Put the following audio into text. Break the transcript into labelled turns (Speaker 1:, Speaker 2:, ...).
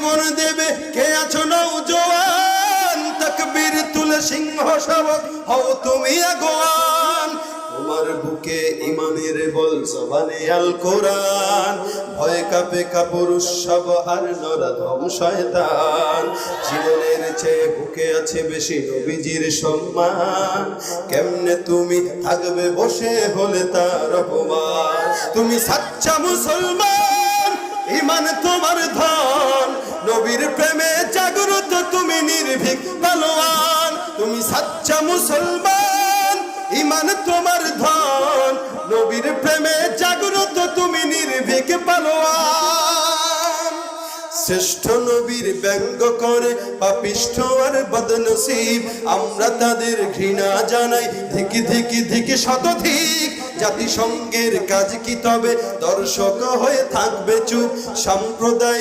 Speaker 1: জীবন দেবে কে আছো নওজোয়ান, তাকবীর তুলে সিংহ শাবক হও তুমি আগুয়ান। তোমার বুকে ইমানের বল জবানে আল কোরআন, ভয় কাঁপে কাপুরুষ সব আর নরধম শয়তান। জীবনের চেয়ে বুকে আছে বেশি নবীজির সম্মান, কেমনে তুমি থাকবে বসে হলে তার অপমান। তুমি সাচ্চা মুসলমান, ইমান তোমার ধন, নবীর প্রেমে জাগ্রত তুমি নির্ভীক পালোয়ান। তুমি সাচ্চা মুসলমান, ইমান তোমার ধন, নবীর প্রেমে জাগ্রত তুমি নির্ভীক পালোয়ান। শ্রেষ্ঠ নবীর ব্যঙ্গ করে পাপিষ্ঠ আর বদনসিব, আমরা তাদের ঘৃণা জানাই ধিকি ধিকি ধিকি শতধিক। জাতিসংঘের কাজ কি তবে দর্শক হয়ে থাকবে চুপ, সাম্প্রদায়িক